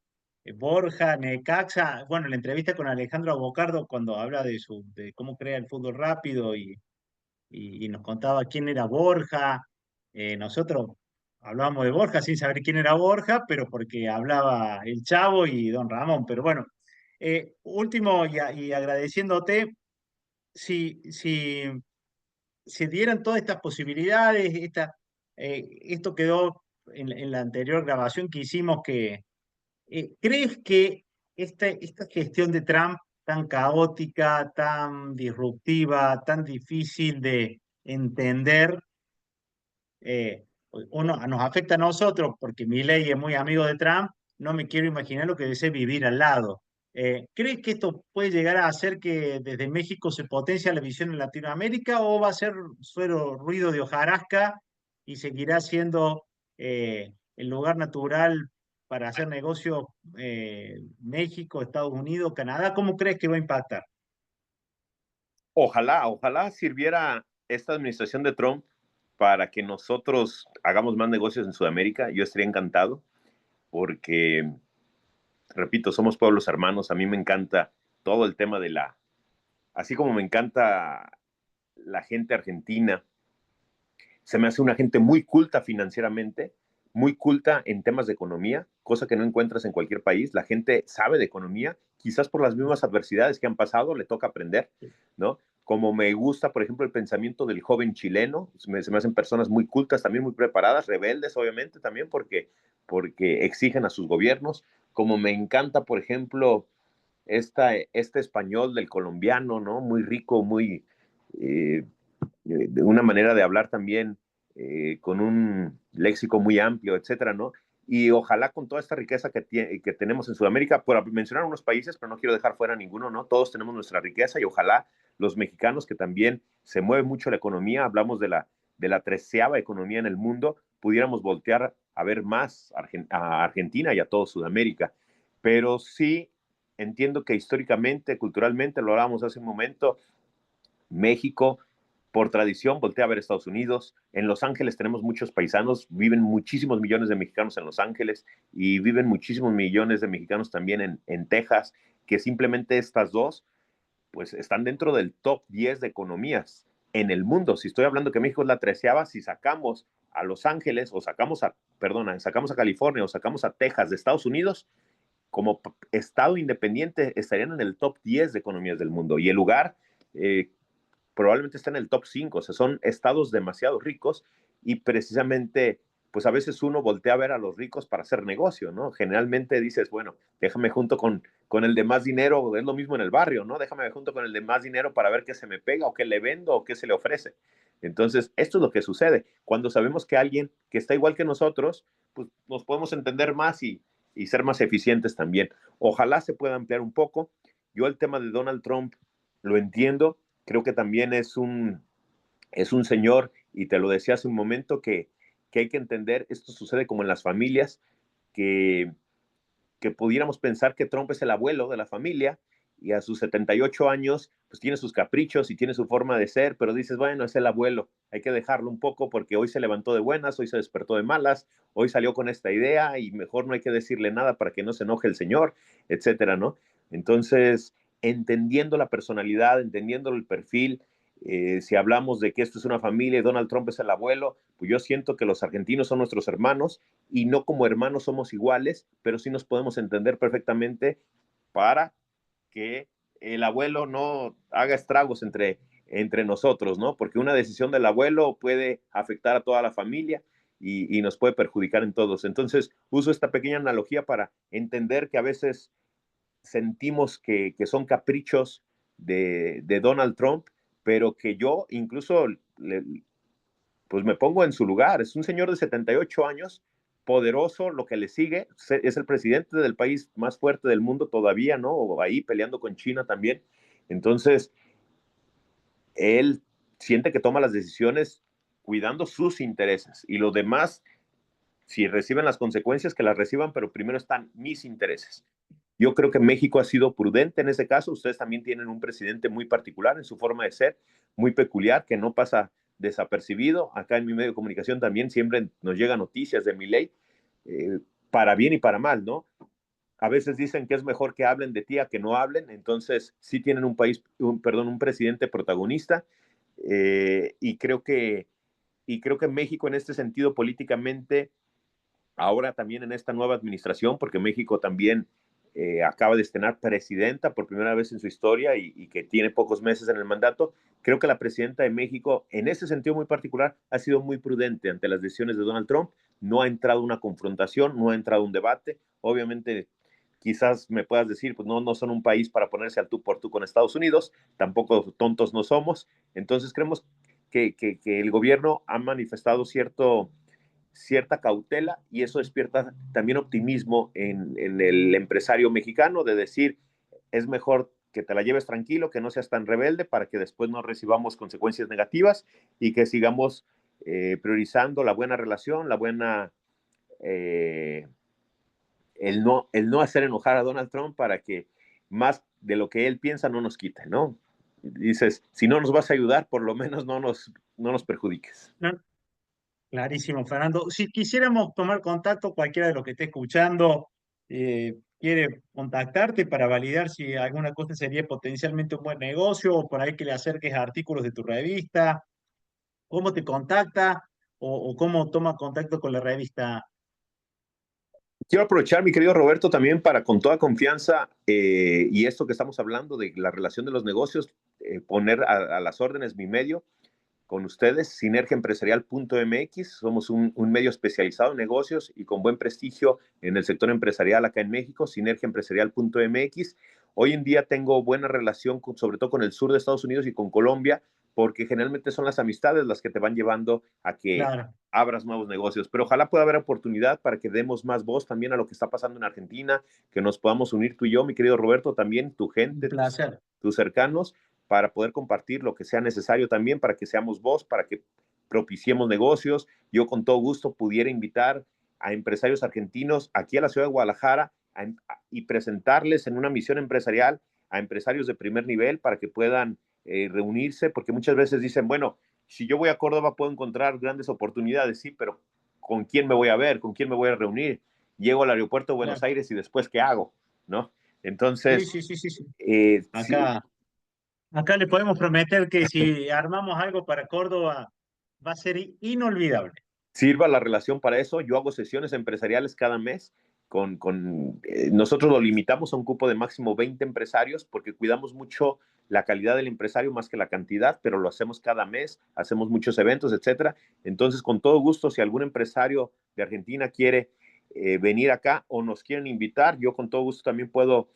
Borja, Necaxa, bueno, la entrevista con Alejandro Abocardo cuando habla de cómo crea el fútbol rápido y nos contaba quién era Borja. Nosotros hablábamos de Borja sin saber quién era Borja, pero porque hablaba el Chavo y Don Ramón. Pero bueno, último y agradeciéndote, si se dieran todas estas posibilidades, esto quedó en la anterior grabación que hicimos, ¿crees que esta gestión de Trump tan caótica, tan disruptiva, tan difícil de entender, nos afecta a nosotros porque Milei es muy amigo de Trump? No me quiero imaginar lo que debe ser vivir al lado. ¿Crees que esto puede llegar a hacer que desde México se potencie la visión en Latinoamérica o va a ser solo ruido de hojarasca y seguirá siendo el lugar natural para hacer negocios México, Estados Unidos, Canadá? ¿Cómo crees que va a impactar? Ojalá sirviera esta administración de Trump para que nosotros hagamos más negocios en Sudamérica. Yo estaría encantado porque, repito, somos pueblos hermanos. A mí me encanta todo el tema así como me encanta la gente argentina, se me hace una gente muy culta financieramente, muy culta en temas de economía, cosa que no encuentras en cualquier país. La gente sabe de economía, quizás por las mismas adversidades que han pasado, le toca aprender, ¿no? Como me gusta, por ejemplo, el pensamiento del joven chileno, se me hacen personas muy cultas, también muy preparadas, rebeldes, obviamente, también porque exigen a sus gobiernos. Como me encanta, por ejemplo, este español del colombiano, ¿no? Muy rico, muy, eh, de una manera de hablar también con un léxico muy amplio, etcétera, ¿no? Y ojalá con toda esta riqueza que tenemos en Sudamérica, por mencionar unos países, pero no quiero dejar fuera ninguno, ¿no? Todos tenemos nuestra riqueza y ojalá los mexicanos, que también se mueve mucho la economía, hablamos de la 13ª economía en el mundo, pudiéramos voltear a ver más a Argentina y a todo Sudamérica. Pero sí entiendo que históricamente, culturalmente, lo hablábamos hace un momento, México, por tradición, voltea a ver Estados Unidos. En Los Ángeles tenemos muchos paisanos, viven muchísimos millones de mexicanos en Los Ángeles y viven muchísimos millones de mexicanos también en Texas, que simplemente estas dos, pues están dentro del top 10 de economías en el mundo. Si estoy hablando que México es la 13ª, si sacamos a Los Ángeles o sacamos a California o sacamos a Texas de Estados Unidos, como estado independiente estarían en el top 10 de economías del mundo. Y el lugar probablemente está en el top 5, o sea, son estados demasiado ricos y precisamente, pues a veces uno voltea a ver a los ricos para hacer negocio, ¿no? Generalmente dices, bueno, déjame junto con el de más dinero, es lo mismo en el barrio, ¿no? Déjame junto con el de más dinero para ver qué se me pega o qué le vendo o qué se le ofrece. Entonces, esto es lo que sucede. Cuando sabemos que alguien que está igual que nosotros, pues nos podemos entender más y ser más eficientes también. Ojalá se pueda ampliar un poco. Yo el tema de Donald Trump lo entiendo, creo que también es un señor, y te lo decía hace un momento, que hay que entender, esto sucede como en las familias, que, que pudiéramos pensar que Trump es el abuelo de la familia y a sus 78 años pues tiene sus caprichos y tiene su forma de ser, pero dices, bueno, es el abuelo, hay que dejarlo un poco porque hoy se levantó de buenas, hoy se despertó de malas, hoy salió con esta idea y mejor no hay que decirle nada para que no se enoje el señor, etcétera, ¿no? Entonces, entendiendo la personalidad, entendiendo el perfil, si hablamos de que esto es una familia y Donald Trump es el abuelo, pues yo siento que los argentinos son nuestros hermanos y no como hermanos somos iguales, pero sí nos podemos entender perfectamente para que el abuelo no haga estragos entre nosotros, ¿no? Porque una decisión del abuelo puede afectar a toda la familia y nos puede perjudicar en todos. Entonces, uso esta pequeña analogía para entender que a veces sentimos que son caprichos de Donald Trump, pero que yo incluso pues me pongo en su lugar. Es un señor de 78 años, poderoso, lo que le sigue, es el presidente del país más fuerte del mundo todavía, ¿no? O ahí peleando con China también. Entonces, él siente que toma las decisiones cuidando sus intereses y los demás, si reciben las consecuencias, que las reciban, pero primero están mis intereses. Yo creo que México ha sido prudente en ese caso. Ustedes también tienen un presidente muy particular en su forma de ser, muy peculiar, que no pasa desapercibido. Acá en mi medio de comunicación también siempre nos llegan noticias de Milei, para bien y para mal, ¿no? A veces dicen que es mejor que hablen de ti a que no hablen, entonces sí tienen un presidente protagonista, y creo que México en este sentido políticamente, ahora también en esta nueva administración, porque México también acaba de estrenar presidenta por primera vez en su historia y que tiene pocos meses en el mandato, creo que la presidenta de México, en ese sentido muy particular, ha sido muy prudente ante las decisiones de Donald Trump, no ha entrado una confrontación, no ha entrado un debate, obviamente quizás me puedas decir, pues no son un país para ponerse al tú por tú con Estados Unidos, tampoco tontos no somos, entonces creemos que el gobierno ha manifestado cierta cautela y eso despierta también optimismo en el empresario mexicano de decir, es mejor que te la lleves tranquilo, que no seas tan rebelde para que después no recibamos consecuencias negativas y que sigamos priorizando la buena relación, eh, el no hacer enojar a Donald Trump para que más de lo que él piensa no nos quite, ¿no? Dices, si no nos vas a ayudar, por lo menos no nos perjudiques. No, clarísimo, Fernando. Si quisiéramos tomar contacto, cualquiera de los que esté escuchando quiere contactarte para validar si alguna cosa sería potencialmente un buen negocio o por ahí que le acerques artículos de tu revista, ¿cómo te contacta o cómo toma contacto con la revista? Quiero aprovechar, mi querido Roberto, también para con toda confianza y esto que estamos hablando de la relación de los negocios, poner a las órdenes mi medio con ustedes, sinergiaempresarial.mx. Somos un medio especializado en negocios y con buen prestigio en el sector empresarial acá en México, sinergiaempresarial.mx. Hoy en día tengo buena relación sobre todo con el sur de Estados Unidos y con Colombia, porque generalmente son las amistades las que te van llevando a que Claro, abras nuevos negocios. Pero ojalá pueda haber oportunidad para que demos más voz también a lo que está pasando en Argentina, que nos podamos unir tú y yo, mi querido Roberto, también tu un gente, placer. tus cercanos, para poder compartir lo que sea necesario también, para que seamos voz, para que propiciemos negocios. Yo con todo gusto pudiera invitar a empresarios argentinos aquí a la ciudad de Guadalajara y presentarles en una misión empresarial a empresarios de primer nivel para que puedan reunirse, porque muchas veces dicen, bueno, si yo voy a Córdoba puedo encontrar grandes oportunidades, sí, pero ¿con quién me voy a ver? ¿Con quién me voy a reunir? Llego al aeropuerto de Buenos Claro. Aires y después, ¿qué hago? ¿No? Sí, Entonces, sí, sí, sí, sí. sí, Acá, acá le podemos prometer que si armamos algo para Córdoba, va a ser inolvidable. sirva la relación para eso. Yo hago sesiones empresariales cada mes. Nosotros lo limitamos a un cupo de máximo 20 empresarios porque cuidamos mucho la calidad del empresario más que la cantidad, pero lo hacemos cada mes, hacemos muchos eventos, etcétera. Entonces, con todo gusto, si algún empresario de Argentina quiere venir acá o nos quieren invitar, yo con todo gusto también puedo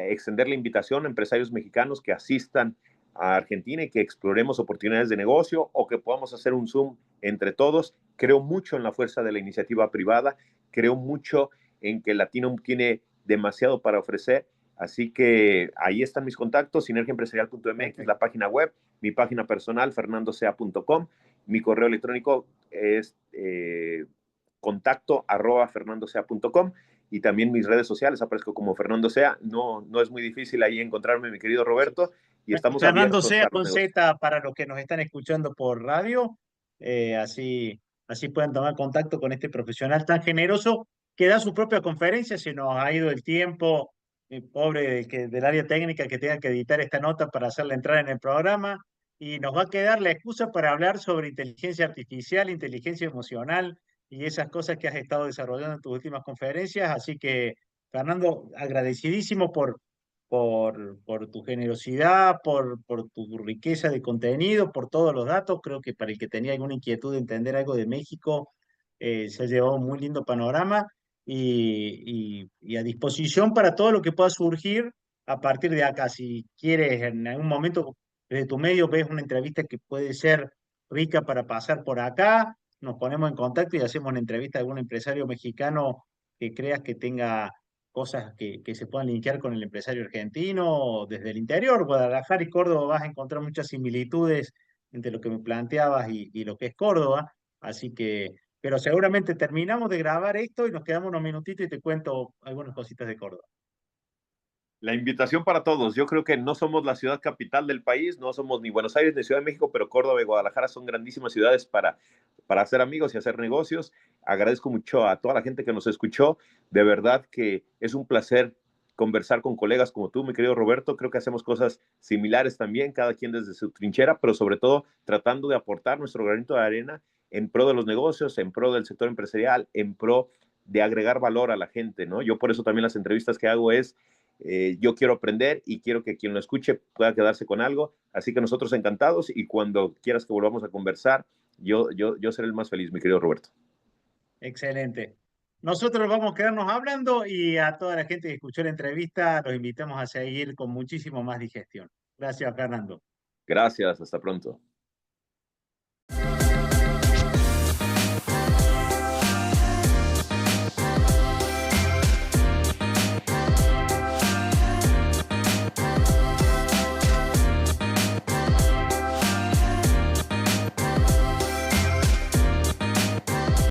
extender la invitación a empresarios mexicanos que asistan a Argentina y que exploremos oportunidades de negocio o que podamos hacer un Zoom entre todos. Creo mucho en la fuerza de la iniciativa privada, creo mucho en que el latino tiene demasiado para ofrecer, así que ahí están mis contactos, sinergiaempresarial.mx, Perfecto. la página web, mi página personal, fernandosea.com, mi correo electrónico es contacto@fernandosea.com y también mis redes sociales aparezco como Fernando Sea. No, no es muy difícil ahí encontrarme, mi querido Roberto, y estamos Fernando abiertos Sea a los con negocios. Z para los que nos están escuchando por radio, así pueden tomar contacto con este profesional tan generoso que da su propia conferencia. Se nos ha ido el tiempo, pobre del área técnica que tenga que editar esta nota para hacerla entrar en el programa, y nos va a quedar la excusa para hablar sobre inteligencia artificial, inteligencia emocional y esas cosas que has estado desarrollando en tus últimas conferencias. Así que, Fernando, agradecidísimo por tu generosidad, por tu riqueza de contenido, por todos los datos. Creo que para el que tenía alguna inquietud de entender algo de México, se ha llevado un muy lindo panorama y a disposición para todo lo que pueda surgir a partir de acá. Si quieres, en algún momento, desde tu medio, ves una entrevista que puede ser rica para pasar por acá, nos ponemos en contacto y hacemos una entrevista a algún empresario mexicano que creas que tenga cosas que se puedan linkear con el empresario argentino desde el interior. Guadalajara y Córdoba vas a encontrar muchas similitudes entre lo que me planteabas y lo que es Córdoba, así que, pero seguramente terminamos de grabar esto y nos quedamos unos minutitos y te cuento algunas cositas de Córdoba. La invitación para todos. Yo creo que no somos la ciudad capital del país, no somos ni Buenos Aires ni Ciudad de México, pero Córdoba y Guadalajara son grandísimas ciudades para hacer amigos y hacer negocios. Agradezco mucho a toda la gente que nos escuchó. De verdad que es un placer conversar con colegas como tú, mi querido Roberto. Creo que hacemos cosas similares también, cada quien desde su trinchera, pero sobre todo tratando de aportar nuestro granito de arena en pro de los negocios, en pro del sector empresarial, en pro de agregar valor a la gente, ¿no? Yo por eso también las entrevistas que hago es yo quiero aprender y quiero que quien lo escuche pueda quedarse con algo. Así que nosotros encantados y cuando quieras que volvamos a conversar, yo seré el más feliz, mi querido Roberto. Excelente. Nosotros vamos a quedarnos hablando y a toda la gente que escuchó la entrevista los invitamos a seguir con muchísimo más digestión. Gracias, Fernando. Gracias, hasta pronto.